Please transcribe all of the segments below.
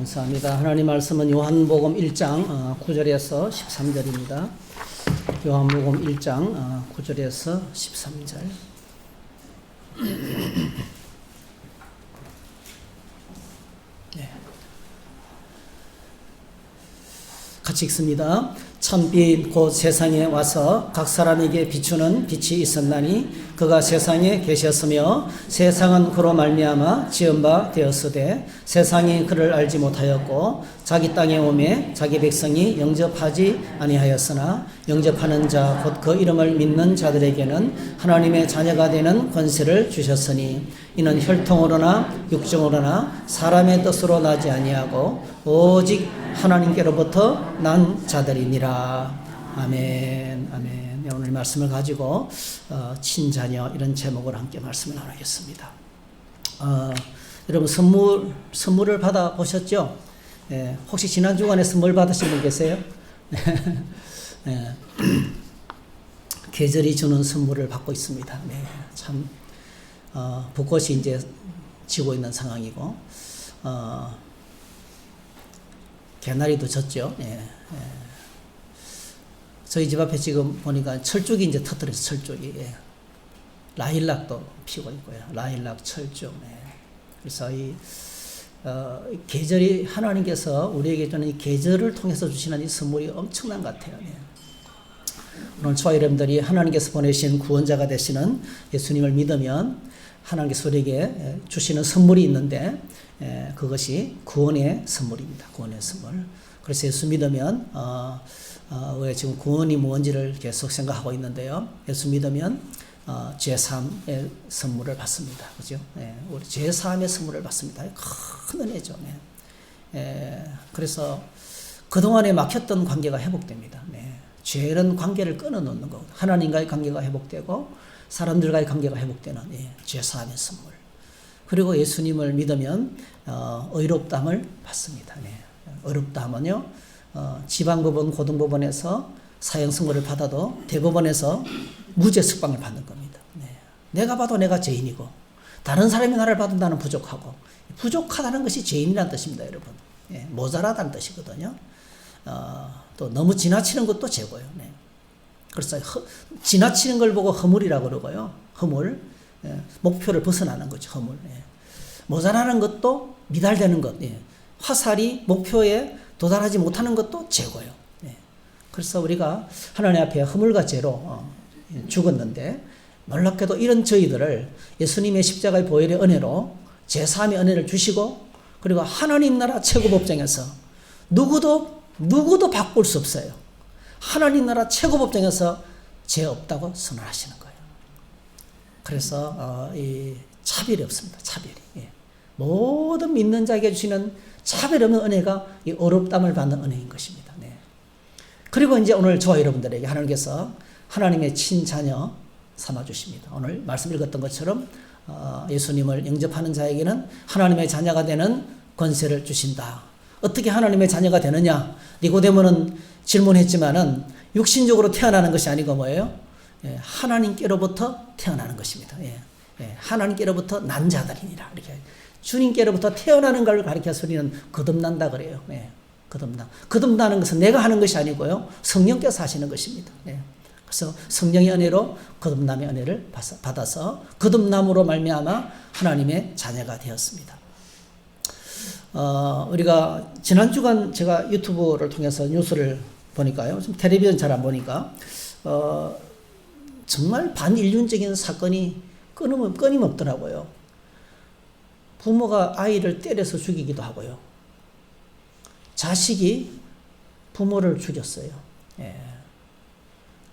감사합니다. 하나님 말씀은 요한복음 1장 9절에서 13절입니다. 요한복음 1장 9절에서 13절. 네. 같이 읽습니다. 참빛 곧 세상에 와서 각 사람에게 비추는 빛이 있었나니 그가 세상에 계셨으며 세상은 그로 말미암아 지은 바 되었으되 세상이 그를 알지 못하였고 자기 땅에 오매 자기 백성이 영접하지 아니하였으나 영접하는 자 곧 그 이름을 믿는 자들에게는 하나님의 자녀가 되는 권세를 주셨으니 이는 혈통으로나 육정으로나 사람의 뜻으로 나지 아니하고 오직 하나님께로부터 난 자들이니라. 아멘. 아멘. 오늘 말씀을 가지고 친자녀 이런 제목으로 함께 말씀을 나누겠습니다. 여러분 선물을 받아 보셨죠? 혹시 지난 주간에 선물 받으신 분 계세요? 계절이 주는 선물을 받고 있습니다. 참 벚꽃이 이제 지고 있는 상황이고 개나리도 졌죠. 저희 집 앞에 지금 보니까 철쭉이 이제 터뜨려서 철쭉이 라일락도 피고 있고요. 라일락, 철쭉. 그래서 이 계절이 하나님께서 우리에게 주는 이 계절을 통해서 주시는 이 선물이 엄청난 것 같아요. 오늘 저와 여러분들이 하나님께서 보내신 구원자가 되시는 예수님을 믿으면 하나님께서 우리에게 주시는 선물이 있는데 그것이 구원의 선물입니다. 구원의 선물. 그래서 예수 믿으면 왜 지금 구원이 뭔지를 계속 생각하고 있는데요. 예수 믿으면 제3의 선물을 받습니다. 그죠? 우리 제3의 선물을 받습니다. 큰 은혜죠. 그래서 그동안에 막혔던 관계가 회복됩니다. 죄는 관계를 끊어놓는 거. 하나님과의 관계가 회복되고 사람들과의 관계가 회복되는 제3의 선물. 그리고 예수님을 믿으면 의롭다함을 받습니다. 의롭다함은요, 지방법원, 고등법원에서 사형 선고를 받아도 대법원에서 무죄 석방을 받는 겁니다. 내가 봐도 내가 죄인이고 다른 사람이 나를 봐도 나는 부족하고 부족하다는 것이 죄인이라는 뜻입니다, 여러분. 모자라다는 뜻이거든요. 또 너무 지나치는 것도 죄고요. 그래서 지나치는 걸 보고 허물이라고 그러고요. 허물, 목표를 벗어나는 거죠. 허물. 모자라는 것도 미달되는 것, 화살이 목표에 도달하지 못하는 것도 죄고요. 그래서 우리가 하나님 앞에 허물과 죄로 죽었는데 놀랍게도 이런 저희들을 예수님의 십자가의 보혈의 은혜로 제3의 은혜를 주시고 그리고 하나님 나라 최고법정에서 누구도 바꿀 수 없어요. 하나님 나라 최고법정에서 죄 없다고 선언하시는 거예요. 그래서 이 차별이 없습니다. 차별이. 모든 믿는 자에게 주시는 차별 없는 은혜가 이 어렵담을 받는 은혜인 것입니다. 그리고 이제 오늘 저와 여러분들에게 하나님께서 하나님의 친자녀 삼아주십니다. 오늘 말씀 읽었던 것처럼 예수님을 영접하는 자에게는 하나님의 자녀가 되는 권세를 주신다. 어떻게 하나님의 자녀가 되느냐? 니고데모는 질문했지만은 육신적으로 태어나는 것이 아니고 뭐예요? 하나님께로부터 태어나는 것입니다. 하나님께로부터 난 자들이니라. 이렇게 주님께로부터 태어나는 걸 가리켜서 우리는 거듭난다 그래요. 거듭나는 것은 내가 하는 것이 아니고요. 성령께서 하시는 것입니다. 그래서 성령의 은혜로 거듭남의 은혜를 받아서 거듭남으로 말미암아 하나님의 자녀가 되었습니다. 우리가 지난 주간 제가 유튜브를 통해서 뉴스를 보니까요. 좀 텔레비전 잘 안 보니까 정말 반인륜적인 사건이 끊임없더라고요. 부모가 아이를 때려서 죽이기도 하고요. 자식이 부모를 죽였어요.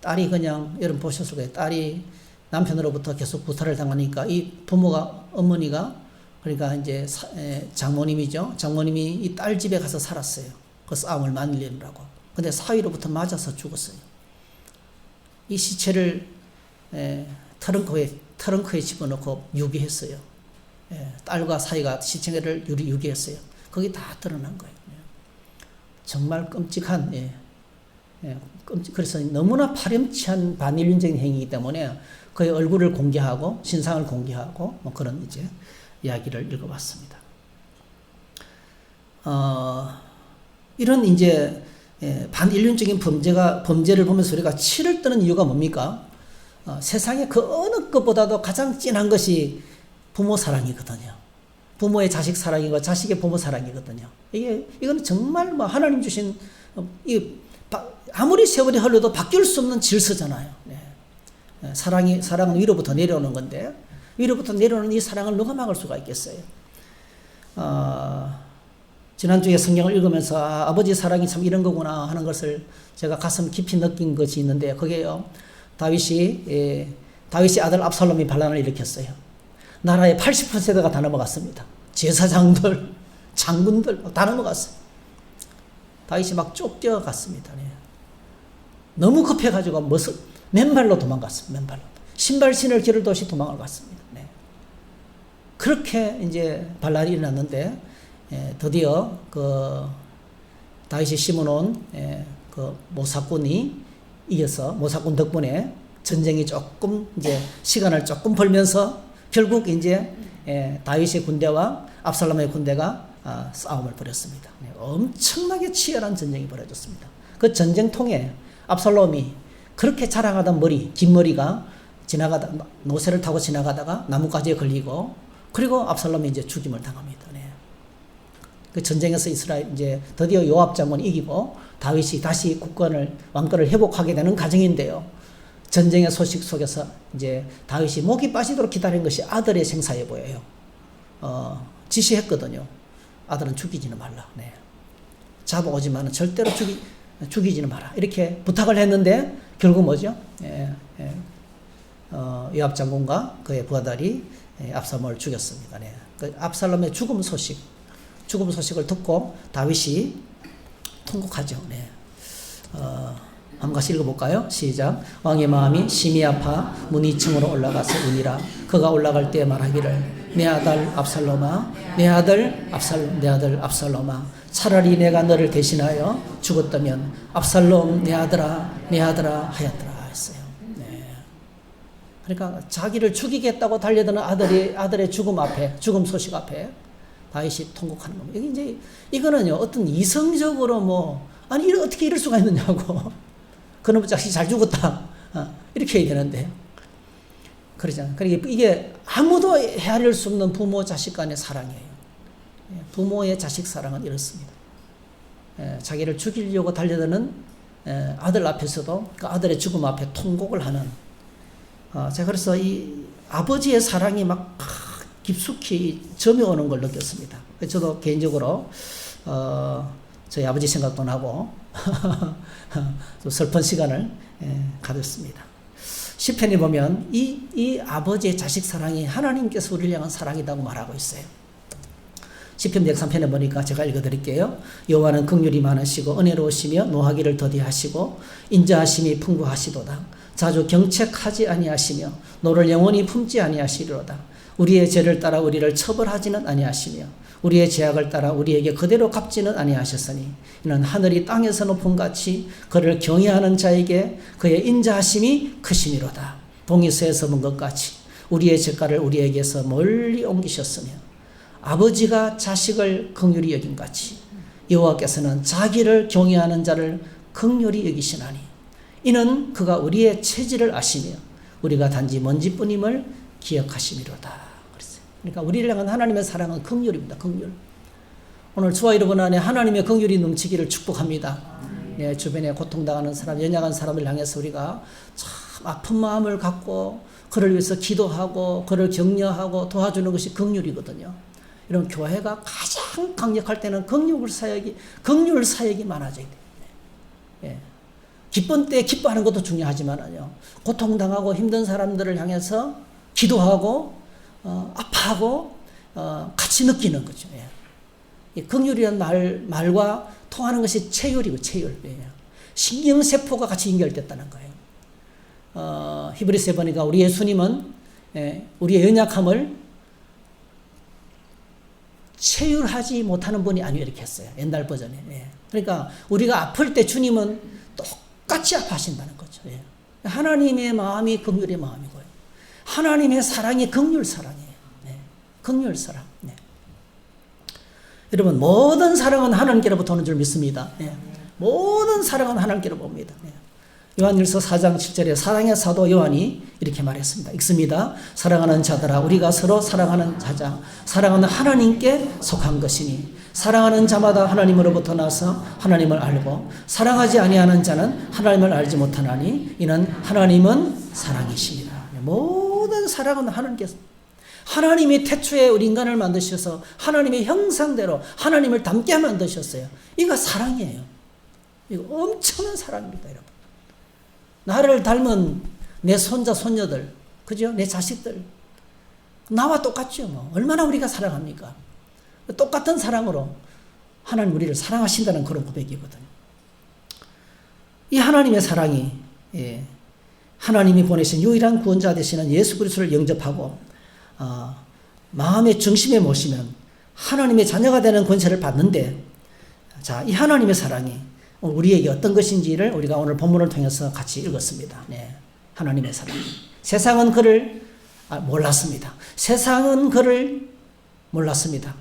딸이 그냥 여러분 보셨을 거예요. 딸이 남편으로부터 계속 구타를 당하니까 이 부모가 어머니가 그러니까 이제 장모님이죠. 장모님이 이 딸 집에 가서 살았어요. 그 싸움을 만들려고. 근데 사위로부터 맞아서 죽었어요. 이 시체를 트렁크에 집어넣고 유기했어요. 딸과 사위가 시체를 유기했어요. 거기 다 드러난 거예요. 정말 끔찍한, 그래서 너무나 파렴치한 반인륜적인 행위이기 때문에 그의 얼굴을 공개하고 신상을 공개하고 뭐 그런 이제 이야기를 읽어봤습니다. 이런 이제 반인륜적인 범죄를 보면서 우리가 치를 뜨는 이유가 뭡니까? 세상에 그 어느 것보다도 가장 진한 것이 부모 사랑이거든요. 부모의 자식 사랑이고 자식의 부모 사랑이거든요. 이거는 정말 뭐 하나님 주신 아무리 세월이 흘러도 바뀔 수 없는 질서잖아요. 사랑은 위로부터 내려오는 건데 위로부터 내려오는 이 사랑을 누가 막을 수가 있겠어요? 지난주에 성경을 읽으면서 아버지 사랑이 참 이런 거구나 하는 것을 제가 가슴 깊이 느낀 것이 있는데 그게요. 다윗이 아들 압살롬이 반란을 일으켰어요. 나라의 80%가 다 넘어갔습니다. 제사장들, 장군들 다 넘어갔어요. 다윗이 막 쫓겨갔습니다. 너무 급해가지고 맨발로 도망갔습니다. 맨발로. 신발신을 길을 도시 도망을 갔습니다. 그렇게 이제 반란이 일어났는데 드디어 그 다윗이 심어놓은 그 모사꾼이 이겨서 모사꾼 덕분에 전쟁이 조금 이제 시간을 조금 벌면서 결국 이제 다윗의 군대와 압살롬의 군대가 싸움을 벌였습니다. 엄청나게 치열한 전쟁이 벌어졌습니다. 그 전쟁통에 압살롬이 그렇게 자랑하던 긴 머리가 노새를 타고 지나가다가 나뭇가지에 걸리고 그리고 압살롬이 이제 죽임을 당합니다. 그 전쟁에서 이스라엘 이제 드디어 요압 장군이 이기고 다윗이 다시 왕권을 회복하게 되는 과정인데요. 전쟁의 소식 속에서 이제 다윗이 목이 빠지도록 기다린 것이 아들의 생사에 보여요. 지시했거든요. 아들은 죽이지는 말라. 잡아오지만은 절대로 죽이지는 마라. 이렇게 부탁을 했는데 결국 뭐죠? 요압 장군과 그의 부하들이 압살롬을 죽였습니다. 그 압살롬의 죽음 소식을 듣고 다윗이 통곡하죠. 한번 같이 읽어볼까요? 시작. 왕의 마음이 심히 아파 문이 층으로 올라가서 우니라. 그가 올라갈 때 말하기를 내 아들 압살롬아, 내 아들 압살롬아, 차라리 내가 너를 대신하여 죽었다면 압살롬 내 아들아 하였더라 했어요. 그러니까 자기를 죽이겠다고 달려드는 아들의 죽음 소식 앞에 다윗이 통곡하는 겁니다. 이거는요, 어떤 이성적으로 아니, 어떻게 이럴 수가 있느냐고. 그놈의 자식이 잘 죽었다. 이렇게 해야 되는데. 그러잖아요. 그러니까 이게 아무도 헤아릴 수 없는 부모 자식 간의 사랑이에요. 부모의 자식 사랑은 이렇습니다. 자기를 죽이려고 달려드는 아들 앞에서도 그 아들의 죽음 앞에 통곡을 하는. 제가 그래서 이 아버지의 사랑이 막 깊숙이 점여오는 걸 느꼈습니다. 저도 개인적으로 저희 아버지 생각도 나고 좀 슬픈 시간을 가졌습니다. 시편에 보면 이 아버지의 자식 사랑이 하나님께서 우리를 향한 사랑이라고 말하고 있어요. 시편 103편에 보니까 제가 읽어드릴게요. 여호와는 긍휼이 많으시고 은혜로우시며 노하기를 더디하시고 인자하심이 풍부하시도다. 자주 경책하지 아니하시며 노를 영원히 품지 아니하시리로다. 우리의 죄를 따라 우리를 처벌하지는 아니하시며 우리의 죄악을 따라 우리에게 그대로 갚지는 아니하셨으니 이는 하늘이 땅에서 높음 같이 그를 경외하는 자에게 그의 인자하심이 크심이로다. 동이 쇠에서 먼 것 같이 우리의 죄가를 우리에게서 멀리 옮기셨으며 아버지가 자식을 긍휼히 여긴 같이 여호와께서는 자기를 경외하는 자를 긍휼히 여기시나니 이는 그가 우리의 체질을 아시며 우리가 단지 먼지뿐임을 기억하심이로다. 그러니까 우리를 향한 하나님의 사랑은 긍휼입니다. 긍휼. 오늘 주와 여러분 안에 하나님의 긍휼이 넘치기를 축복합니다. 내 주변에 고통당하는 사람, 연약한 사람을 향해서 우리가 참 아픈 마음을 갖고 그를 위해서 기도하고 그를 격려하고 도와주는 것이 긍휼이거든요. 이런 교회가 가장 강력할 때는 긍휼 사역이 많아져야 돼요. 기쁜 때 기뻐하는 것도 중요하지만요. 고통당하고 힘든 사람들을 향해서 기도하고 아파하고 같이 느끼는 거죠. 이 긍휼이란 말과 통하는 것이 체율이고 체율. 신경세포가 같이 연결됐다는 거예요. 히브리서에 보니까 우리 예수님은 우리의 연약함을 체율하지 못하는 분이 아니에요. 이렇게 했어요. 옛날 버전에. 그러니까 우리가 아플 때 주님은 똑같이 아파하신다는 거죠. 하나님의 마음이 긍휼의 마음이고요. 하나님의 사랑이 긍휼 사랑이에요. 긍휼 사랑. 여러분, 모든 사랑은 하나님께로부터 오는 줄 믿습니다. 예. 모든 사랑은 하나님께로부터 옵니다. 예. 요한일서 4장 7절에 사랑의 사도 요한이 이렇게 말했습니다. 읽습니다. 사랑하는 자들아, 우리가 서로 사랑하는 자자. 사랑은 하나님께 속한 것이니 사랑하는 자마다 하나님으로부터 나서 하나님을 알고 사랑하지 아니하는 자는 하나님을 알지 못하나니 이는 하나님은 사랑이시니라. 모든 사랑은 하나님께서, 하나님이 태초에 우리 인간을 만드셔서 하나님의 형상대로 하나님을 닮게 만드셨어요. 이거 사랑이에요. 이거 엄청난 사랑입니다, 여러분. 나를 닮은 내 손자, 손녀들, 그죠? 내 자식들. 나와 똑같죠, 뭐. 얼마나 우리가 사랑합니까? 똑같은 사랑으로 하나님 우리를 사랑하신다는 그런 고백이거든요. 이 하나님의 사랑이, 예, 하나님이 보내신 유일한 구원자 되시는 예수 그리스도를 영접하고, 마음의 중심에 모시면 하나님의 자녀가 되는 권세를 받는데, 자, 이 하나님의 사랑이 우리에게 어떤 것인지를 우리가 오늘 본문을 통해서 같이 읽었습니다. 네. 하나님의 사랑. 세상은 그를 몰랐습니다. 세상은 그를 몰랐습니다.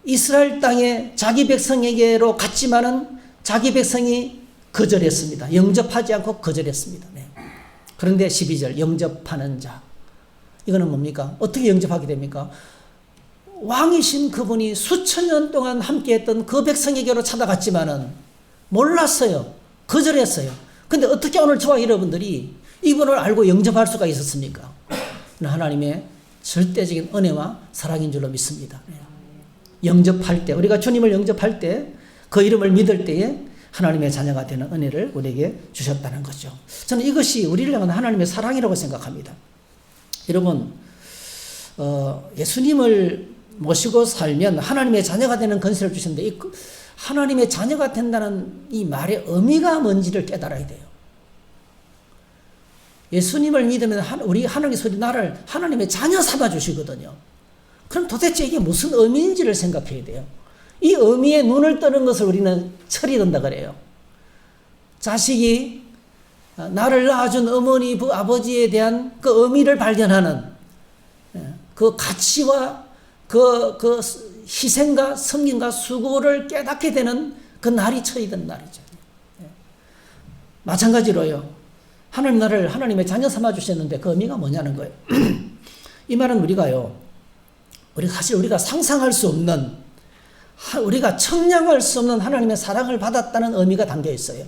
이스라엘 땅에 자기 백성에게로 갔지만은 자기 백성이 거절했습니다. 영접하지 않고 거절했습니다. 네. 그런데 12절, 영접하는 자. 이거는 뭡니까? 어떻게 영접하게 됩니까? 왕이신 그분이 수천 년 동안 함께했던 그 백성에게로 찾아갔지만은 몰랐어요. 거절했어요. 근데 어떻게 오늘 저와 여러분들이 이분을 알고 영접할 수가 있었습니까? 하나님의 절대적인 은혜와 사랑인 줄로 믿습니다. 영접할 때, 우리가 주님을 영접할 때, 그 이름을 믿을 때에 하나님의 자녀가 되는 은혜를 우리에게 주셨다는 거죠. 저는 이것이 우리를 향한 하나님의 사랑이라고 생각합니다. 여러분, 예수님을 모시고 살면 하나님의 자녀가 되는 권세를 주셨는데, 이 하나님의 자녀가 된다는 이 말의 의미가 뭔지를 깨달아야 돼요. 예수님을 믿으면 우리 하나님께서 나를 하나님의 자녀 삼아 주시거든요. 그럼 도대체 이게 무슨 의미인지를 생각해야 돼요. 이 의미에 눈을 뜨는 것을 우리는 철이 든다 그래요. 자식이 나를 낳아준 어머니, 아버지에 대한 그 의미를 발견하는 그 가치와 그 희생과 섬김과 수고를 깨닫게 되는 그 날이 철이든 날이죠. 마찬가지로요. 하나님 나를 하나님의 자녀 삼아 주셨는데 그 의미가 뭐냐는 거예요. 이 말은 우리가요. 사실 우리가 상상할 수 없는, 우리가 청량할 수 없는 하나님의 사랑을 받았다는 의미가 담겨 있어요.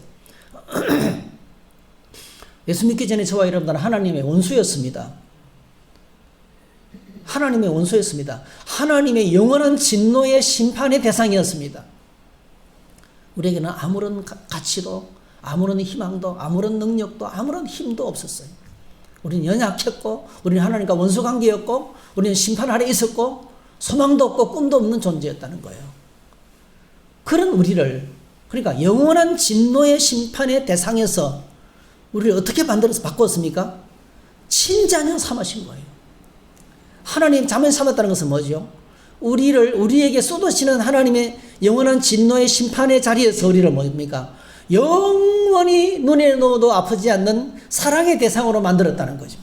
예수 믿기 전에 저와 여러분들은 하나님의 원수였습니다. 하나님의 원수였습니다. 하나님의 영원한 진노의 심판의 대상이었습니다. 우리에게는 아무런 가치도, 아무런 희망도, 아무런 능력도, 아무런 힘도 없었어요. 우리는 연약했고, 우리는 하나님과 원수관계였고, 우리는 심판 아래 있었고, 소망도 없고 꿈도 없는 존재였다는 거예요. 그런 우리를, 그러니까 영원한 진노의 심판의 대상에서 우리를 어떻게 만들어서 바꿨습니까? 친자녀 삼으신 거예요. 하나님 자녀 삼았다는 것은 뭐죠? 우리에게 쏟으시는 하나님의 영원한 진노의 심판의 자리에서 우리를 뭡니까? 영원히 눈에 넣어도 아프지 않는 사랑의 대상으로 만들었다는 거죠.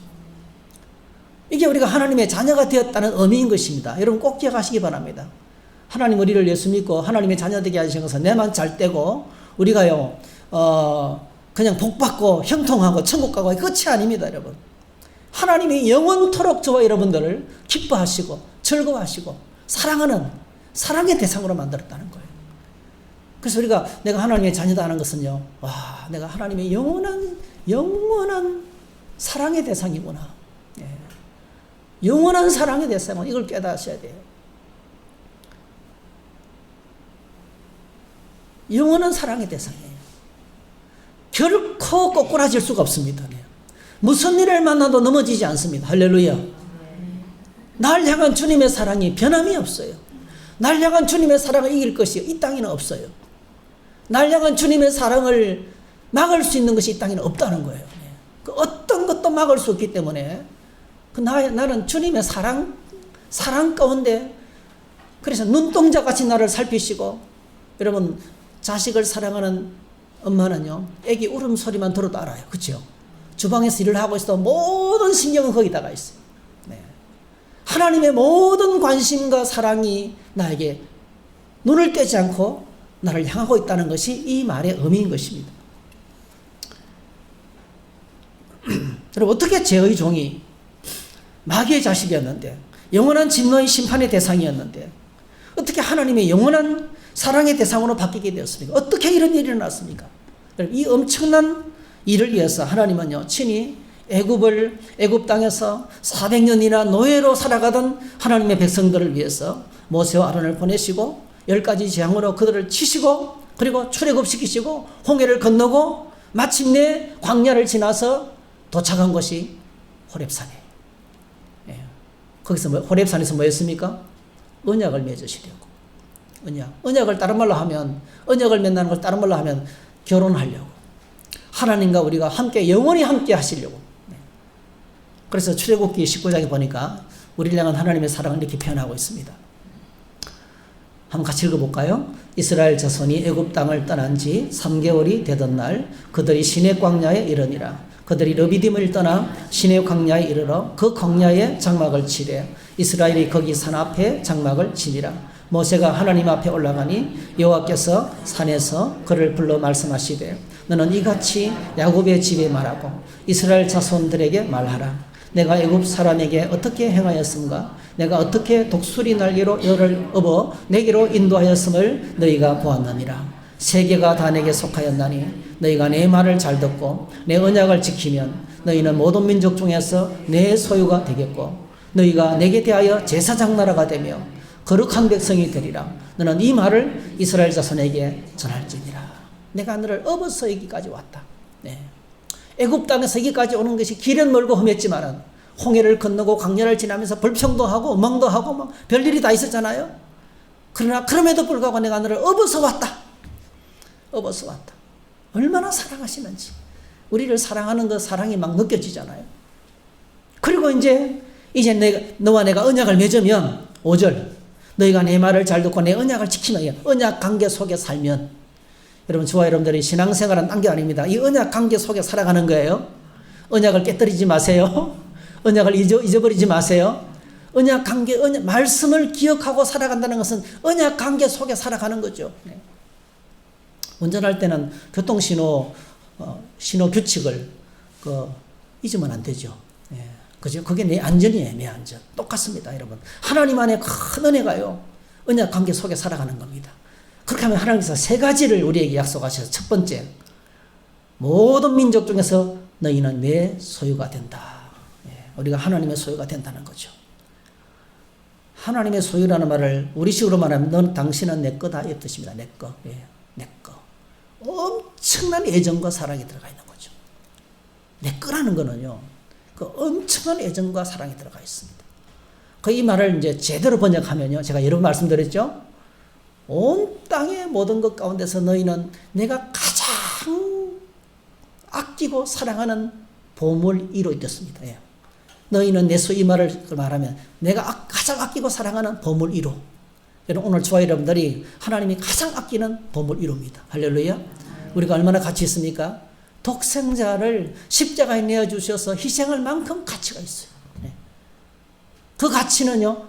이게 우리가 하나님의 자녀가 되었다는 의미인 것입니다. 여러분 꼭 기억하시기 바랍니다. 하나님 우리를 예수 믿고 하나님의 자녀 되게 하신 것은 내만 잘 되고 우리가요 그냥 복받고 형통하고 천국 가고 끝이 아닙니다, 여러분. 하나님이 영원토록 저와 여러분들을 기뻐하시고 즐거워하시고 사랑하는 사랑의 대상으로 만들었다는 거예요. 그래서 우리가 내가 하나님의 자녀다 하는 것은요, 와, 내가 하나님의 영원한 사랑의 대상이구나. 예. 영원한 사랑의 대상은 이걸 깨닫으셔야 돼요. 영원한 사랑의 대상이에요. 결코 꼬꾸라질 수가 없습니다. 네. 무슨 일을 만나도 넘어지지 않습니다. 할렐루야. 날 향한 주님의 사랑이 변함이 없어요. 날 향한 주님의 사랑을 이길 것이 이 땅에는 없어요. 날 향한 주님의 사랑을 막을 수 있는 것이 이 땅에는 없다는 거예요. 그 어떤 것도 막을 수 없기 때문에 나는 주님의 사랑 가운데, 그래서 눈동자같이 나를 살피시고, 여러분 자식을 사랑하는 엄마는요, 애기 울음소리만 들어도 알아요. 그렇죠? 주방에서 일을 하고 있어도 모든 신경은 거기다가 있어요. 네. 하나님의 모든 관심과 사랑이 나에게 눈을 떼지 않고 나를 향하고 있다는 것이 이 말의 의미인 것입니다. 여러분, 어떻게 죄의 종이 마귀의 자식이었는데, 영원한 진노의 심판의 대상이었는데 어떻게 하나님의 영원한 사랑의 대상으로 바뀌게 되었습니까? 어떻게 이런 일이 일어났습니까? 이 엄청난 일을 위해서 하나님은요, 친히 애굽 땅에서 400년이나 노예로 살아가던 하나님의 백성들을 위해서 모세와 아론을 보내시고 10가지 재앙으로 그들을 치시고, 그리고 출애굽시키시고 홍해를 건너고 마침내 광야를 지나서 도착한 것이 호렙산이에요. 거기서 호렙산에서 뭐였습니까? 언약을 맺으시려고. 언약을 다른 말로 하면, 언약을 맺는 걸 다른 말로 하면 결혼하려고. 하나님과 우리가 함께 영원히 함께 하시려고. 그래서 출애굽기 19장에 보니까 우리를 향한 하나님의 사랑을 이렇게 표현하고 있습니다. 한번 같이 읽어볼까요? 이스라엘 자손이 애굽 땅을 떠난 지 3개월이 되던 날 그들이 시내 광야에 이르니라. 그들이 르비딤을 떠나 시내 광야에 이르러 그 광야에 장막을 치되 이스라엘이 거기 산 앞에 장막을 치니라. 모세가 하나님 앞에 올라가니 여호와께서 산에서 그를 불러 말씀하시되 너는 이같이 야곱의 집에 말하고 이스라엘 자손들에게 말하라. 내가 애굽 사람에게 어떻게 행하였음가? 내가 어떻게 독수리 날개로 열을 업어 내게로 인도하였음을 너희가 보았느니라. 세계가 다 내게 속하였나니 너희가 내 말을 잘 듣고 내 언약을 지키면 너희는 모든 민족 중에서 내 소유가 되겠고 너희가 내게 대하여 제사장 나라가 되며 거룩한 백성이 되리라. 너는 이 말을 이스라엘 자손에게 전할지니라. 내가 너를 업어서 여기까지 왔다. 애굽 땅에서 여기까지 오는 것이 길은 멀고 험했지만은 홍해를 건너고 광야를 지나면서 불평도 하고 멍도 하고 막 별일이 다 있었잖아요. 그러나 그럼에도 불구하고 내가 너를 업어서 왔다. 업어서 왔다. 얼마나 사랑하시는지. 우리를 사랑하는 그 사랑이 막 느껴지잖아요. 그리고 이제 너와 내가 언약을 맺으면 5절 너희가 내 말을 잘 듣고 내 언약을 지키면, 언약 관계 속에 살면, 여러분, 저와 여러분들이 신앙생활은 딴 게 아닙니다. 이 언약 관계 속에 살아가는 거예요. 언약을 깨뜨리지 마세요. 언약을 잊어버리지 마세요. 언약 관계, 말씀을 기억하고 살아간다는 것은 언약 관계 속에 살아가는 거죠. 운전할 때는 교통신호 신호 규칙을 잊으면 안 되죠. 그죠? 그게 내 안전이에요. 내 안전. 똑같습니다, 여러분. 하나님 안에 큰 은혜가요, 언약 관계 속에 살아가는 겁니다. 그렇게 하면 하나님께서 3가지를 우리에게 약속하셔서, 첫 번째, 모든 민족 중에서 너희는 내 소유가 된다. 우리가 하나님의 소유가 된다는 거죠. 하나님의 소유라는 말을 우리식으로 말하면 당신은 내 거다, 이 뜻입니다. 내 거. 내 거. 엄청난 애정과 사랑이 들어가 있는 거죠. 내 거라는 거는요, 그 엄청난 애정과 사랑이 들어가 있습니다. 이 말을 이제 제대로 번역하면요, 제가 여러 번 말씀드렸죠. 온 땅의 모든 것 가운데서 너희는 내가 가장 아끼고 사랑하는 보물 1호 되었습니다. 너희는 내 소유, 이 말을 말하면 내가 가장 아끼고 사랑하는 보물 1호. 여러분, 오늘 저와 여러분들이 하나님이 가장 아끼는 보물 1호입니다. 할렐루야. 우리가 얼마나 가치 있습니까? 독생자를 십자가에 내어주셔서 희생할 만큼 가치가 있어요. 그 가치는요,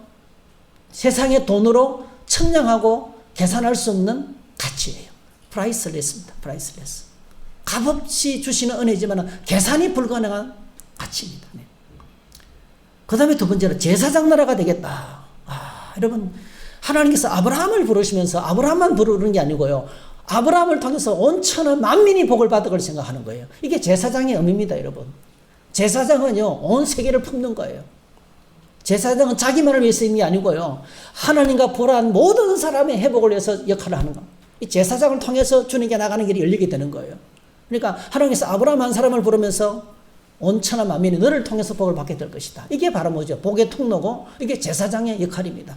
세상의 돈으로 측량하고 계산할 수 없는 가치예요. 프라이스레스입니다. 프라이스레스. 값없이 주시는 은혜지만 계산이 불가능한 가치입니다. 그 다음에 두 번째는 제사장 나라가 되겠다. 여러분, 하나님께서 아브라함을 부르시면서 아브라함만 부르는 게 아니고요, 아브라함을 통해서 온 천하 만민이 복을 받을 걸 생각하는 거예요. 이게 제사장의 의미입니다, 여러분. 제사장은요, 온 세계를 품는 거예요. 제사장은 자기만을 위해서 있는 게 아니고요, 하나님과 보란 모든 사람의 회복을 위해서 역할을 하는 겁니다. 이 제사장을 통해서 주님께 나가는 길이 열리게 되는 거예요. 그러니까 하나님께서 아브라함 한 사람을 부르면서 온 천하 만민이 너를 통해서 복을 받게 될 것이다. 이게 바로 뭐죠? 복의 통로고, 이게 제사장의 역할입니다.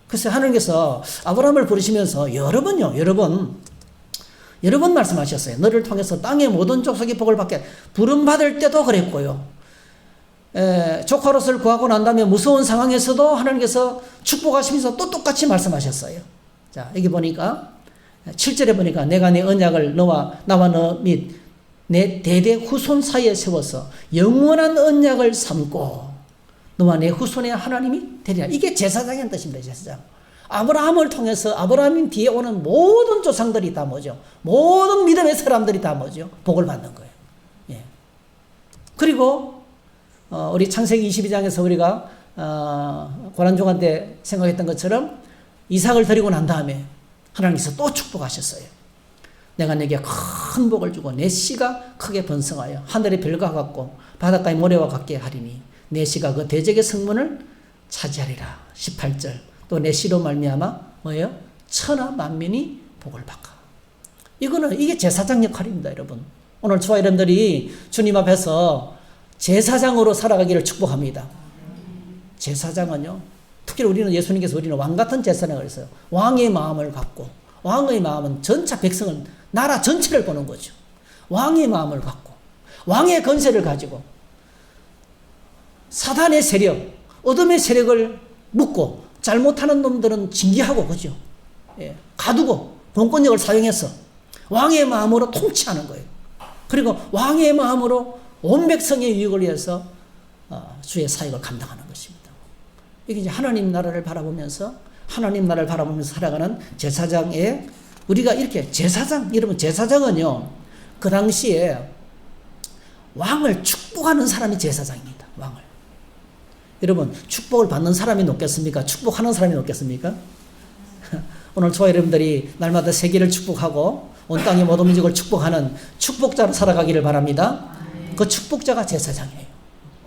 그래서 하나님께서 아브라함을 부르시면서 여러 번 말씀하셨어요. 너를 통해서 땅의 모든 족속의 복을 받게. 부름받을 때도 그랬고요, 조카 롯을 구하고 난 다음에 무서운 상황에서도 하나님께서 축복하시면서 또 똑같이 말씀하셨어요. 자, 여기 보니까 7절에 보니까 내가 내 언약을 나와 너 및 내 대대 후손 사이에 세워서 영원한 언약을 삼고 너와 내 후손의 하나님이 되리라. 이게 제사장의 뜻입니다. 제사장. 아브라함을 통해서 아브라함 뒤에 오는 모든 조상들이 다 뭐죠? 모든 믿음의 사람들이 다 뭐죠? 복을 받는 거예요. 예. 그리고 우리 창세기 22장에서 우리가 고난주간 때 생각했던 것처럼 이삭을 데리고 난 다음에 하나님께서 또 축복하셨어요. 내가 내게 큰 복을 주고 내 씨가 크게 번성하여 하늘의 별과 같고 바닷가의 모래와 같게 하리니 내 씨가 그 대적의 성문을 차지하리라. 18절. 또 내 씨로 말미암아 뭐예요? 천하 만민이 복을 받까. 이게 제사장 역할입니다, 여러분. 오늘 저와 여러분들이 주님 앞에서 제사장으로 살아가기를 축복합니다. 제사장은요, 특히 우리는 예수님께서 우리는 왕 같은 제사장을 했어요. 왕의 마음을 갖고, 왕의 마음은 전체 백성을, 나라 전체를 보는 거죠. 왕의 마음을 갖고, 왕의 권세를 가지고, 사단의 세력, 어둠의 세력을 묶고, 잘못하는 놈들은 징계하고, 그죠? 예, 가두고, 공권력을 사용해서 왕의 마음으로 통치하는 거예요. 그리고 왕의 마음으로 온 백성의 유익을 위해서 주의 사역을 감당하는 것입니다. 이게 이제 하나님 나라를 바라보면서 살아가는 제사장의, 우리가 이렇게 제사장, 여러분 제사장은요, 그 당시에 왕을 축복하는 사람이 제사장입니다. 왕을. 여러분, 축복을 받는 사람이 높겠습니까? 축복하는 사람이 높겠습니까? 오늘 저와 여러분들이 날마다 세계를 축복하고 온 땅의 모든 민족을 축복하는 축복자로 살아가기를 바랍니다. 그 축복자가 제사장이에요.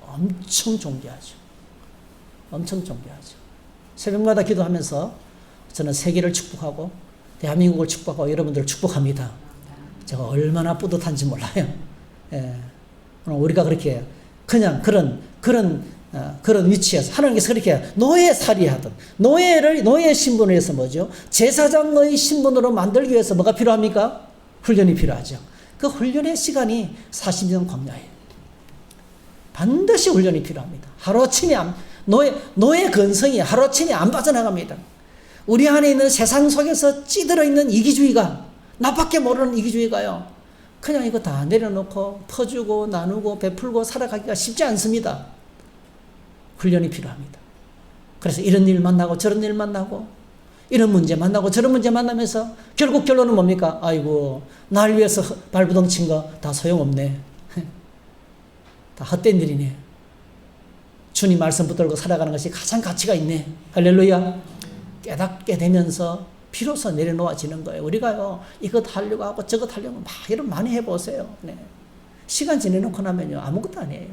엄청 존귀하죠. 엄청 존귀하죠. 새벽마다 기도하면서 저는 세계를 축복하고 대한민국을 축복하고 여러분들을 축복합니다. 제가 얼마나 뿌듯한지 몰라요. 예. 오늘 우리가 그렇게 그냥 그런 위치에서 하나님께서 그렇게 노예살이하던 노예의 신분을 해서 뭐죠? 제사장의 신분으로 만들기 위해서 뭐가 필요합니까? 훈련이 필요하죠. 그 훈련의 시간이 40년 광야예요. 반드시 훈련이 필요합니다. 하루아침에 노예 근성이 하루아침에 안 빠져나갑니다. 우리 안에 있는 세상 속에서 찌들어 있는 이기주의가, 나밖에 모르는 이기주의가요, 그냥 이거 다 내려놓고 퍼주고 나누고 베풀고 살아가기가 쉽지 않습니다. 훈련이 필요합니다. 그래서 이런 일 만나고 저런 일 만나고 이런 문제 만나고 저런 문제 만나면서 결국 결론은 뭡니까? 아이고, 날 위해서 발부둥 친 거 다 소용없네. 다 헛된 일이네. 주님 말씀 붙들고 살아가는 것이 가장 가치가 있네. 할렐루야. 깨닫게 되면서 비로소 내려놓아지는 거예요. 우리가요, 이것 하려고 하고 저것 하려고 막 이런 많이 해보세요. 네. 시간 지내놓고 나면요, 아무것도 아니에요.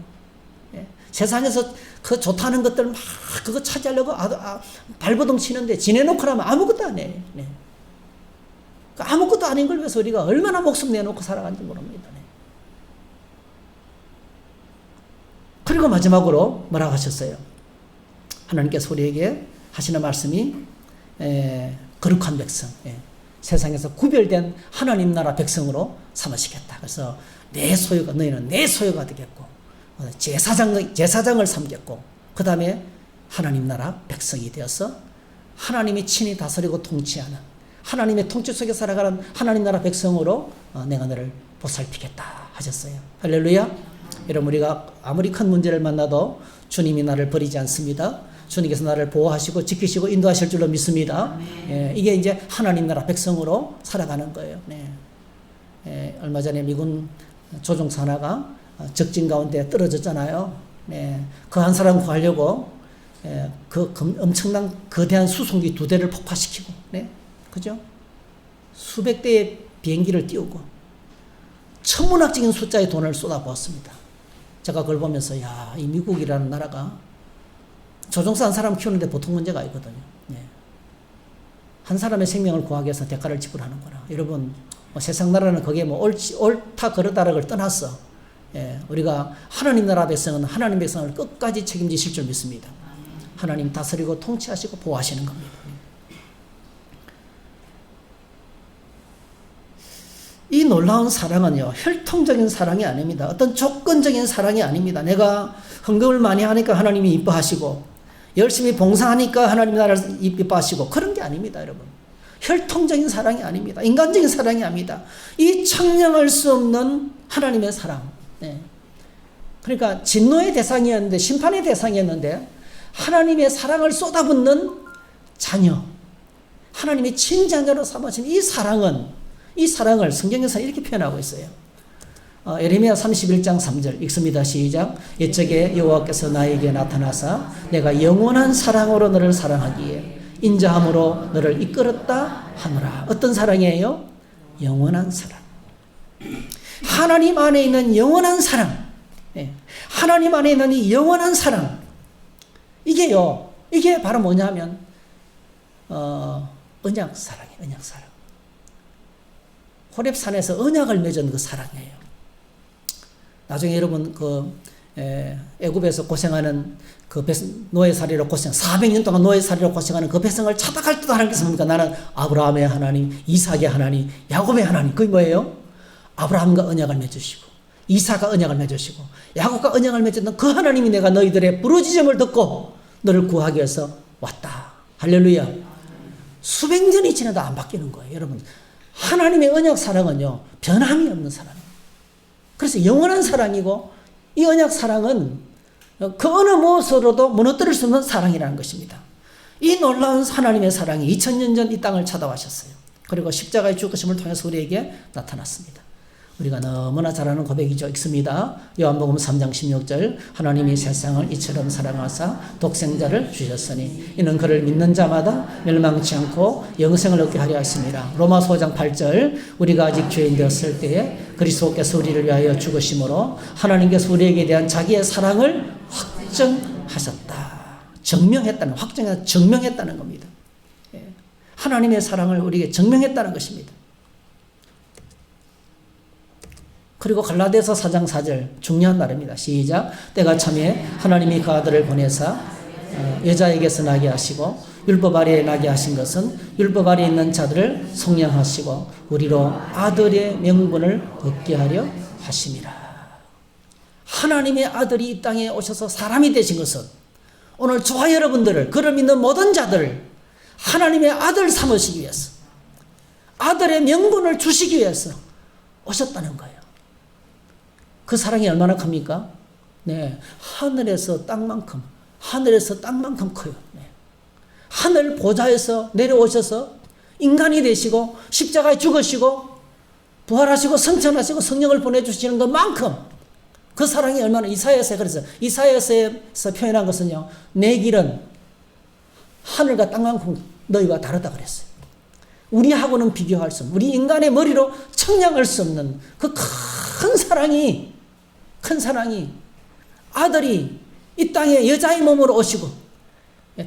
네. 세상에서 그 좋다는 것들 막 그거 차지하려고 발버둥 치는데 지내놓고 나면 아무것도 아니에요. 네. 아무것도 아닌 걸 위해서 우리가 얼마나 목숨 내놓고 살아가는지 모릅니다. 네. 그리고 마지막으로 뭐라고 하셨어요? 하나님께서 우리에게 하시는 말씀이 거룩한 백성, 세상에서 구별된 하나님 나라 백성으로 삼으시겠다. 그래서 내 소유가, 너희는 내 소유가 되겠고, 제사장을 삼겠고, 그 다음에 하나님 나라 백성이 되어서 하나님이 친히 다스리고 통치하는, 하나님의 통치 속에 살아가는 하나님 나라 백성으로 내가 너를 보살피겠다 하셨어요. 할렐루야. 여러분, 우리가 아무리 큰 문제를 만나도 주님이 나를 버리지 않습니다. 주님께서 나를 보호하시고 지키시고 인도하실 줄로 믿습니다. 이게 이제 하나님 나라 백성으로 살아가는 거예요. 네. 얼마 전에 미군 조종사 하나가 적진 가운데 떨어졌잖아요. 네. 그 한 사람 구하려고 그 엄청난 거대한 수송기 2대를 폭파시키고, 네. 그죠? 수백 대의 비행기를 띄우고 천문학적인 숫자의 돈을 쏟아부었습니다. 제가 그걸 보면서, 야, 이 미국이라는 나라가 조종사 한 사람 키우는데 보통 문제가 아니거든요. 네. 한 사람의 생명을 구하기 위해서 대가를 지불하는구나. 여러분, 세상 나라는 그게 옳다 그르다를 걸 떠났어. 우리가 하나님 나라 백성은 하나님 백성을 끝까지 책임지실 줄 믿습니다. 하나님 다스리고 통치하시고 보호하시는 겁니다. 이 놀라운 사랑은요, 혈통적인 사랑이 아닙니다. 어떤 조건적인 사랑이 아닙니다. 내가 헌금을 많이 하니까 하나님이 이뻐하시고, 열심히 봉사하니까 하나님 나라를 이뻐하시고, 그런 게 아닙니다, 여러분. 혈통적인 사랑이 아닙니다. 인간적인 사랑이 아닙니다. 이 청량할 수 없는 하나님의 사랑. 네. 그러니까 진노의 대상이었는데, 심판의 대상이었는데, 하나님의 사랑을 쏟아붓는 자녀, 하나님의 친자녀로 삼으신 이 사랑을 성경에서 이렇게 표현하고 있어요. 예레미야 31장 3절 읽습니다. 시작. 옛적에 여호와께서 나에게 나타나사 내가 영원한 사랑으로 너를 사랑하기에 인자함으로 너를 이끌었다 하노라. 어떤 사랑이에요? 영원한 사랑. 하나님 안에 있는 영원한 사랑. 하나님 안에 있는 이 영원한 사랑. 이게 바로 뭐냐면 언약 사랑이에요. 언약 사랑. 호렙산에서 언약을 맺은 그 사랑이에요. 나중에 여러분 애굽에서 고생하는 노예살이로 400년 동안 노예살이로 고생하는 그 백성을 찾아갈 때도 하나님께서 뭡니까? 나는 아브라함의 하나님, 이삭의 하나님, 야곱의 하나님. 그게 뭐예요? 아브라함과 언약을 맺으시고 이삭과 언약을 맺으시고 야곱과 언약을 맺었던 그 하나님이 내가 너희들의 부르짖음을 듣고 너를 구하기 위해서 왔다. 할렐루야. 수백 년이 지나도 안 바뀌는 거예요. 여러분, 하나님의 언약 사랑은요, 변함이 없는 사랑이에요. 그래서 영원한 사랑이고, 이 언약 사랑은 그 어느 무엇으로도 무너뜨릴 수 없는 사랑이라는 것입니다. 이 놀라운 하나님의 사랑이 2000년 전 이 땅을 찾아와셨어요. 그리고 십자가의 죽으심을 통해서 우리에게 나타났습니다. 우리가 너무나 잘 아는 고백이죠. 읽습니다. 요한복음 3장 16절 하나님이 세상을 이처럼 사랑하사 독생자를 주셨으니 이는 그를 믿는 자마다 멸망치 않고 영생을 얻게 하려 하심이라. 로마서 5장 8절 우리가 아직 죄인 되었을 때에 그리스도께서 우리를 위하여 죽으심으로 하나님께서 우리에게 대한 자기의 사랑을 확정하셨다. 증명했다는 겁니다. 하나님의 사랑을 우리에게 증명했다는 것입니다. 그리고 갈라디아서 4장 4절 중요한 말입니다. 시작. 때가 참에 하나님이 그 아들을 보내사 여자에게서 나게 하시고 율법 아래에 나게 하신 것은 율법 아래에 있는 자들을 속량하시고 우리로 아들의 명분을 얻게 하려 하심이라. 하나님의 아들이 이 땅에 오셔서 사람이 되신 것은 오늘 저와 여러분들을, 그를 믿는 모든 자들을 하나님의 아들 삼으시기 위해서, 아들의 명분을 주시기 위해서 오셨다는 거예요. 그 사랑이 얼마나 큽니까? 네, 하늘에서 땅만큼 커요. 네. 하늘 보좌에서 내려오셔서 인간이 되시고 십자가에 죽으시고 부활하시고 성천하시고 성령을 보내주시는 것만큼 그 사랑이 얼마나, 이사야서에 그래서 이사야서에서 표현한 것은요, 내 길은 하늘과 땅만큼 너희와 다르다 그랬어요. 우리하고는 비교할 수 없는, 우리 인간의 머리로 청량할 수 없는 그 큰 사랑이 아들이 이 땅에 여자의 몸으로 오시고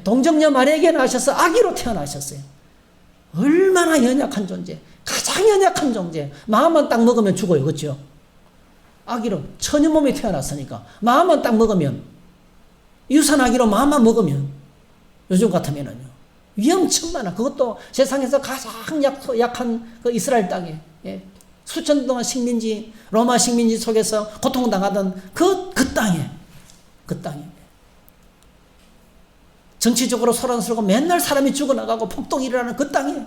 동정녀 마리아에게 나셔서 아기로 태어나셨어요. 얼마나 연약한 존재, 가장 연약한 존재. 마음만 딱 먹으면 죽어요. 그렇죠? 아기로 처녀 몸에 태어났으니까 마음만 딱 먹으면, 유산아기로 마음만 먹으면 요즘 같으면은요 위험천만한, 그것도 세상에서 가장 약한 그 이스라엘 땅에 수천 동안 식민지, 로마 식민지 속에서 고통당하던 그 땅에 정치적으로 소란스럽고 맨날 사람이 죽어나가고 폭동이 일어나는 그 땅에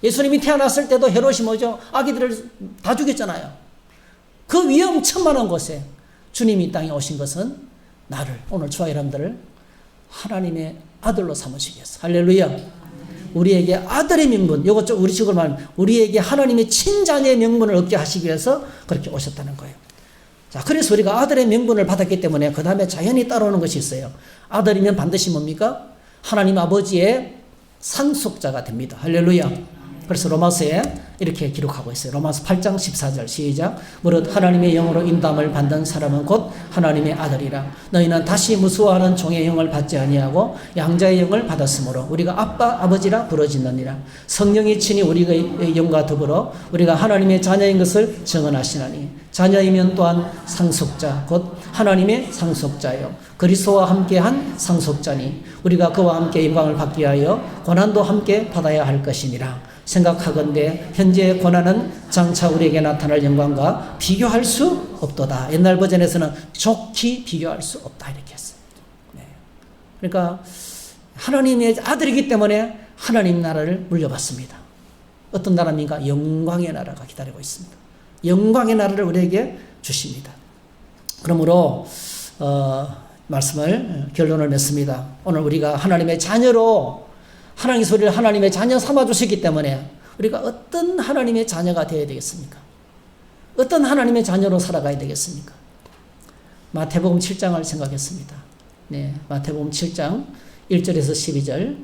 예수님이 태어났을 때도 헤롯이 뭐죠? 아기들을 다 죽였잖아요. 그 위험천만한 곳에 주님이 이 땅에 오신 것은 나를, 오늘 저와 여러분들을 하나님의 아들로 삼으시기 위해서. 할렐루야. 우리에게 아들의 명분, 요거 좀 우리 식으로 말하면 우리에게 하나님의 친자녀의 명분을 얻게 하시기 위해서 그렇게 오셨다는 거예요. 자, 그래서 우리가 아들의 명분을 받았기 때문에 그 다음에 자연히 따라오는 것이 있어요. 아들이면 반드시 뭡니까? 하나님 아버지의 상속자가 됩니다. 할렐루야. 그래서 로마서에 이렇게 기록하고 있어요. 로마서 8장 14절 시작. 무릇 하나님의 영으로 인도함을 받는 사람은 곧 하나님의 아들이라. 너희는 다시 무수하는 종의 영을 받지 아니하고 양자의 영을 받았으므로 우리가 아빠 아버지라 부르짖느니라. 성령이 친히 우리의 영과 더불어 우리가 하나님의 자녀인 것을 증언하시나니 자녀이면 또한 상속자 곧 하나님의 상속자요 그리스도와 함께한 상속자니 우리가 그와 함께 영광을 받기 위하여 고난도 함께 받아야 할 것이니라. 생각하건대 현재의 고난은 장차 우리에게 나타날 영광과 비교할 수 없도다. 옛날 버전에서는 좋게 비교할 수 없다 이렇게 했어요. 네. 그러니까 하나님의 아들이기 때문에 하나님 나라를 물려받습니다. 어떤 나라입니까? 영광의 나라가 기다리고 있습니다. 영광의 나라를 우리에게 주십니다. 그러므로 말씀을 결론을 맺습니다. 오늘 우리가 하나님의 자녀로 하나님의 소리를 하나님의 자녀 삼아 주셨기 때문에 우리가 어떤 하나님의 자녀가 되어야 되겠습니까? 어떤 하나님의 자녀로 살아가야 되겠습니까? 마태복음 7장을 생각했습니다. 네, 마태복음 7장 1절에서 12절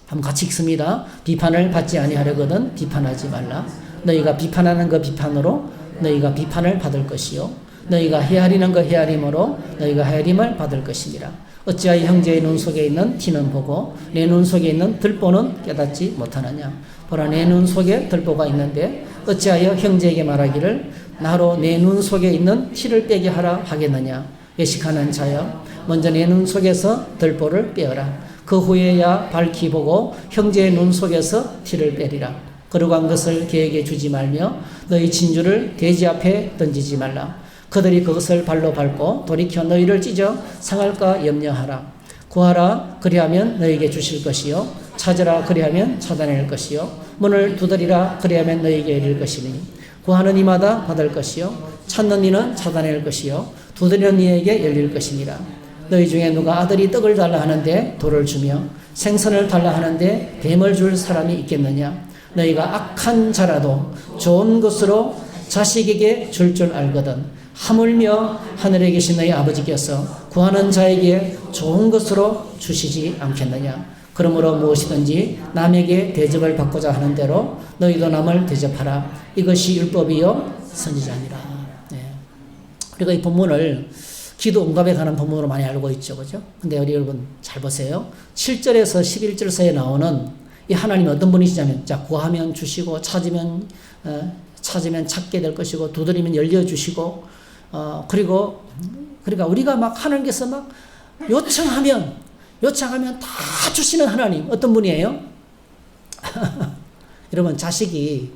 한번 같이 읽습니다. 비판을 받지 아니하려거든 비판하지 말라. 너희가 비판하는 그 비판으로 너희가 비판을 받을 것이요 너희가 헤아리는 그 헤아림으로 너희가 헤아림을 받을 것이니라. 어찌하여 형제의 눈 속에 있는 티는 보고 내 눈 속에 있는 들보는 깨닫지 못하느냐. 보라 내 눈 속에 들보가 있는데 어찌하여 형제에게 말하기를 나로 내 눈 속에 있는 티를 빼게 하라 하겠느냐. 외식하는 자여 먼저 내 눈 속에서 들보를 빼어라. 그 후에야 밝히 보고 형제의 눈 속에서 티를 빼리라. 거룩한 것을 그에게 주지 말며 너희 진주를 돼지 앞에 던지지 말라. 그들이 그것을 발로 밟고 돌이켜 너희를 찢어 상할까 염려하라. 구하라 그리하면 너희에게 주실 것이요 찾으라 그리하면 찾아낼 것이요 문을 두드리라 그리하면 너희에게 열릴 것이니 구하는 이마다 받을 것이요 찾는 이는 찾아낼 것이요 두드리는 이에게 열릴 것이니라. 너희 중에 누가 아들이 떡을 달라 하는데 돌을 주며 생선을 달라 하는데 뱀을 줄 사람이 있겠느냐. 너희가 악한 자라도 좋은 것으로 자식에게 줄 줄 알거든 하물며 하늘에 계신 너희 아버지께서 구하는 자에게 좋은 것으로 주시지 않겠느냐. 그러므로 무엇이든지 남에게 대접을 받고자 하는 대로 너희도 남을 대접하라. 이것이 율법이요 선지자니라. 네. 우리가 이 본문을 기도 응답에 관한 본문으로 많이 알고 있죠. 그죠? 근데 우리 여러분 잘 보세요. 7절에서 11절 사이에 나오는 이 하나님이 어떤 분이시냐면 자 구하면 주시고 찾으면 찾게 될 것이고 두드리면 열려주시고 그리고 그러니까 우리가 막 하나님께서 막 요청하면 다 주시는 하나님 어떤 분이에요? 여러분 자식이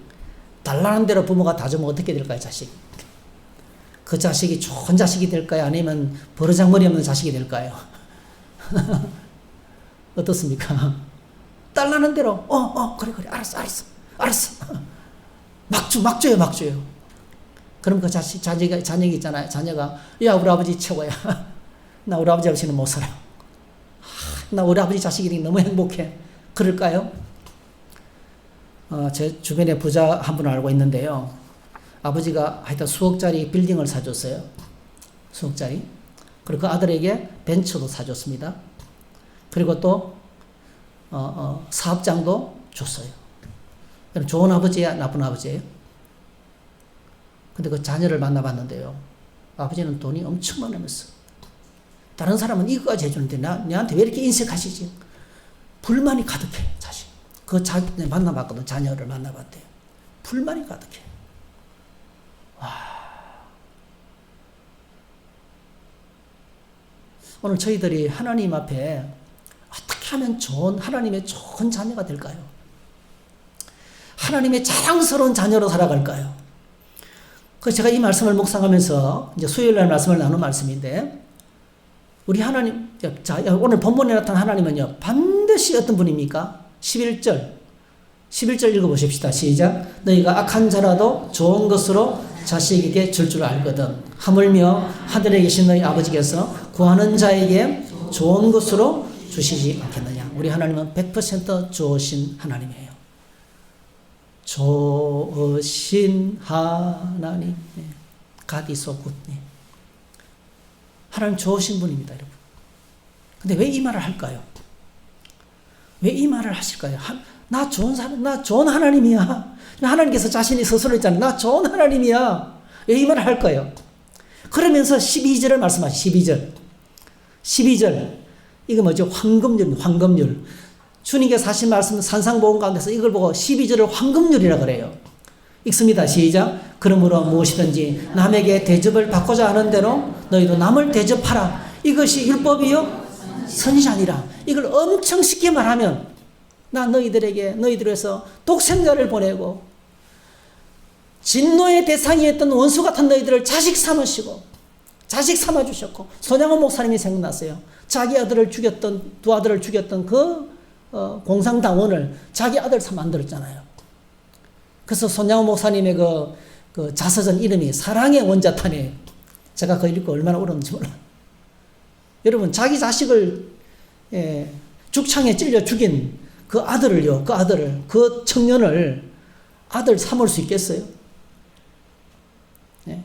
달라는 대로 부모가 다 주면 어떻게 될까요? 자식 그 자식이 좋은 자식이 될까요? 아니면 버르장머리 없는 자식이 될까요? 어떻습니까? 달라는 대로 그래 알았어 막 줘요. 그럼 그 자녀가 있잖아요. 자녀가 야 우리 아버지 최고야. 나 우리 아버지 없이는 못 살아. 나 우리 아버지 자식이 너무 행복해. 그럴까요? 제 주변에 부자 한 분을 알고 있는데요. 아버지가 하여튼 수억짜리 빌딩을 사줬어요. 수억짜리. 그리고 그 아들에게 벤처도 사줬습니다. 그리고 또 사업장도 줬어요. 좋은 아버지야, 나쁜 아버지예요? 근데 그 자녀를 만나봤는데요. 아버지는 돈이 엄청 많으면서 다른 사람은 이거까지 해주는데 나한테 왜 이렇게 인색하시지? 불만이 가득해, 자식. 만나봤거든. 자녀를 만나봤대요. 불만이 가득해. 와. 오늘 저희들이 하나님 앞에 어떻게 하면 하나님의 좋은 자녀가 될까요? 하나님의 자랑스러운 자녀로 살아갈까요? 그래서 제가 이 말씀을 묵상하면서 이제 수요일날 말씀을 나눈 말씀인데 우리 하나님, 오늘 본문에 나타난 하나님은요 반드시 어떤 분입니까? 11절 읽어보십시다. 시작. 너희가 악한 자라도 좋은 것으로 자식에게 줄 줄 알거든 하물며 하늘에 계신 너희 아버지께서 구하는 자에게 좋은 것으로 주시지 않겠느냐. 우리 하나님은 100% 좋으신 하나님이에요. 좋으신 하나님. God is so good. 하나님 좋으신 분입니다, 여러분. 근데 왜 이 말을 할까요? 왜 이 말을 하실까요? 나 좋은 사람, 나 좋은 하나님이야. 하나님께서 자신이 스스로 했잖아요. 나 좋은 하나님이야. 왜 이 말을 할까요? 그러면서 12절을 말씀하시죠. 12절. 이거 뭐죠? 황금률. 주님께서 하신 말씀 산상보험 가운데서 이걸 보고 12절을 황금률이라 그래요. 읽습니다. 시작. 그러므로 무엇이든지 남에게 대접을 받고자 하는 대로 너희도 남을 대접하라. 이것이 율법이요 선지자니라. 이걸 엄청 쉽게 말하면 나 너희들에서 독생자를 보내고 진노의 대상이었던 원수 같은 너희들을 자식 삼으시고 자식 삼아주셨고 손양원 목사님이 생각났어요. 자기 아들을 죽였던 두 아들을 죽였던 그 공상당원을 자기 아들 만들었잖아요. 그래서 손양원 목사님의 그 자서전 이름이 사랑의 원자탄이에요. 제가 그거 읽고 얼마나 울었는지 몰라요. 여러분, 자기 자식을 죽창에 찔려 죽인 그 아들을요, 그 청년을 아들 삼을 수 있겠어요? 네.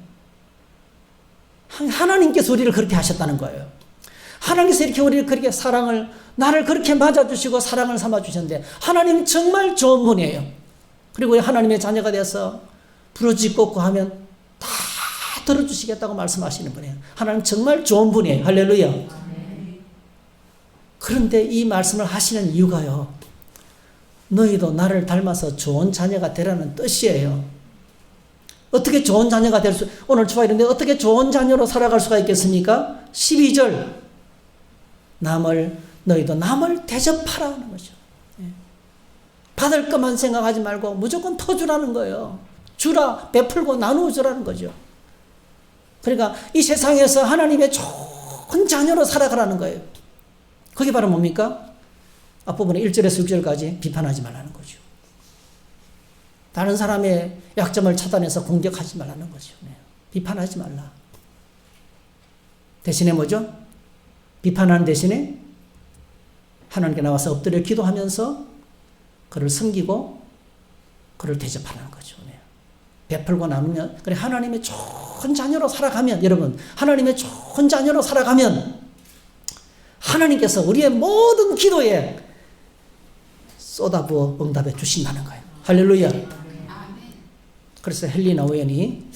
하나님께서 우리를 그렇게 하셨다는 거예요. 하나님께서 이렇게 우리를 그렇게 나를 그렇게 맞아주시고 사랑을 삼아주셨는데, 하나님 정말 좋은 분이에요. 그리고 하나님의 자녀가 돼서 부르짖고 하면 다 들어주시겠다고 말씀하시는 분이에요. 하나님 정말 좋은 분이에요. 할렐루야. 그런데 이 말씀을 하시는 이유가요, 너희도 나를 닮아서 좋은 자녀가 되라는 뜻이에요. 어떻게 좋은 자녀가 오늘 주일인데 어떻게 좋은 자녀로 살아갈 수가 있겠습니까? 12절, 너희도 남을 대접하라 하는 거죠. 받을 것만 생각하지 말고 무조건 터주라는 거예요. 주라, 베풀고 나누어 주라는 거죠. 그러니까 이 세상에서 하나님의 좋은 자녀로 살아가라는 거예요. 그게 바로 뭡니까? 앞부분에 1절에서 6절까지 비판하지 말라는 거죠. 다른 사람의 약점을 차단해서 공격하지 말라는 거죠. 비판하지 말라. 대신에 뭐죠? 비판하는 대신에 하나님께 나와서 엎드려 기도하면서 그를 섬기고 그를 대접하는 거죠. 베풀고 나누면, 그래, 하나님의 좋은 자녀로 살아가면, 여러분, 하나님의 좋은 자녀로 살아가면 하나님께서 우리의 모든 기도에 쏟아부어 응답해 주신다는 거예요. 할렐루야. 그래서 헬리나 우연히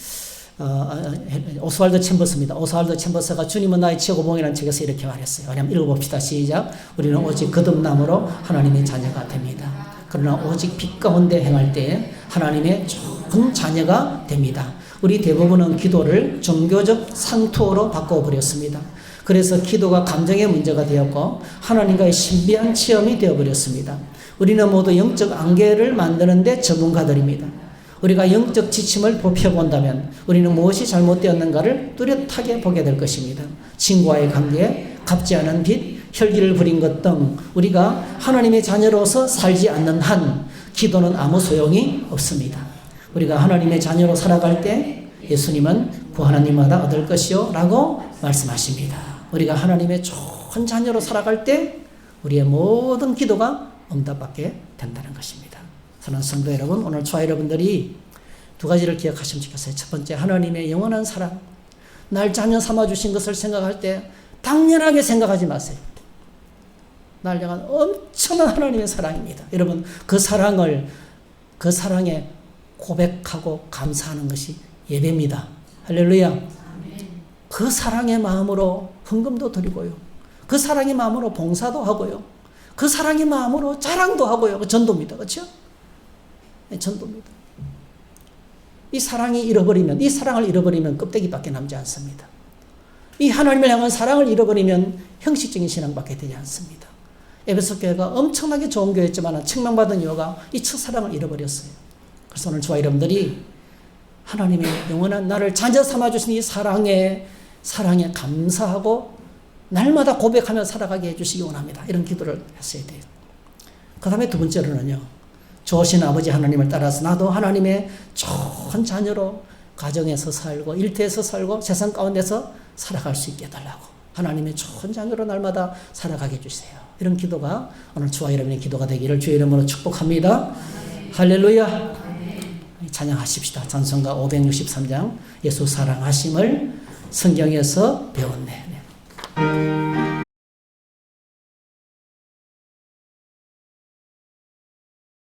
오스왈드 챔버스입니다. 오스왈드 챔버스가 주님은 나의 최고봉이라는 책에서 이렇게 말했어요. 한번 읽어봅시다. 시작. 우리는 오직 거듭남으로 하나님의 자녀가 됩니다. 그러나 오직 빛 가운데 행할 때에 하나님의 좋은 자녀가 됩니다. 우리 대부분은 기도를 종교적 상투어로 바꿔버렸습니다. 그래서 기도가 감정의 문제가 되었고 하나님과의 신비한 체험이 되어버렸습니다. 우리는 모두 영적 안개를 만드는 데 전문가들입니다. 우리가 영적 지침을 보펴본다면 우리는 무엇이 잘못되었는가를 뚜렷하게 보게 될 것입니다. 친구와의 관계, 갚지 않은 빚, 혈기를 부린 것 등 우리가 하나님의 자녀로서 살지 않는 한 기도는 아무 소용이 없습니다. 우리가 하나님의 자녀로 살아갈 때 예수님은 구하나님마다 얻을 것이요 라고 말씀하십니다. 우리가 하나님의 좋은 자녀로 살아갈 때 우리의 모든 기도가 응답받게 된다는 것입니다. 사랑하는 성도 여러분, 오늘 저와 여러분들이 두 가지를 기억하시면 좋겠어요. 첫 번째, 하나님의 영원한 사랑. 날 자녀 삼아주신 것을 생각할 때 당연하게 생각하지 마세요. 날 향한 엄청난 하나님의 사랑입니다. 여러분, 그 사랑에 고백하고 감사하는 것이 예배입니다. 할렐루야. 그 사랑의 마음으로 헌금도 드리고요. 그 사랑의 마음으로 봉사도 하고요. 그 사랑의 마음으로 자랑도 하고요. 그 전도입니다. 그렇죠? 네, 전도입니다. 이 사랑을 잃어버리면 껍데기밖에 남지 않습니다. 이 하나님을 향한 사랑을 잃어버리면 형식적인 신앙밖에 되지 않습니다. 에베소 교회가 엄청나게 좋은 교회였지만 책망받은 이유가 이 첫사랑을 잃어버렸어요. 그래서 오늘 저와 여러분들이 하나님의 영원한 나를 자녀 삼아주신 이 사랑에 감사하고 날마다 고백하며 살아가게 해주시기 원합니다. 이런 기도를 했어야 돼요. 그 다음에 두 번째로는요, 좋으신 아버지 하나님을 따라서 나도 하나님의 좋은 자녀로 가정에서 살고 일터에서 살고 세상 가운데서 살아갈 수 있게 해달라고, 하나님의 좋은 자녀로 날마다 살아가게 해주세요. 이런 기도가 오늘 저와 여러분의 기도가 되기를 주의 이름으로 축복합니다. 할렐루야. 찬양하십시다. 찬송가 563장 예수 사랑하심을 성경에서 배웠네.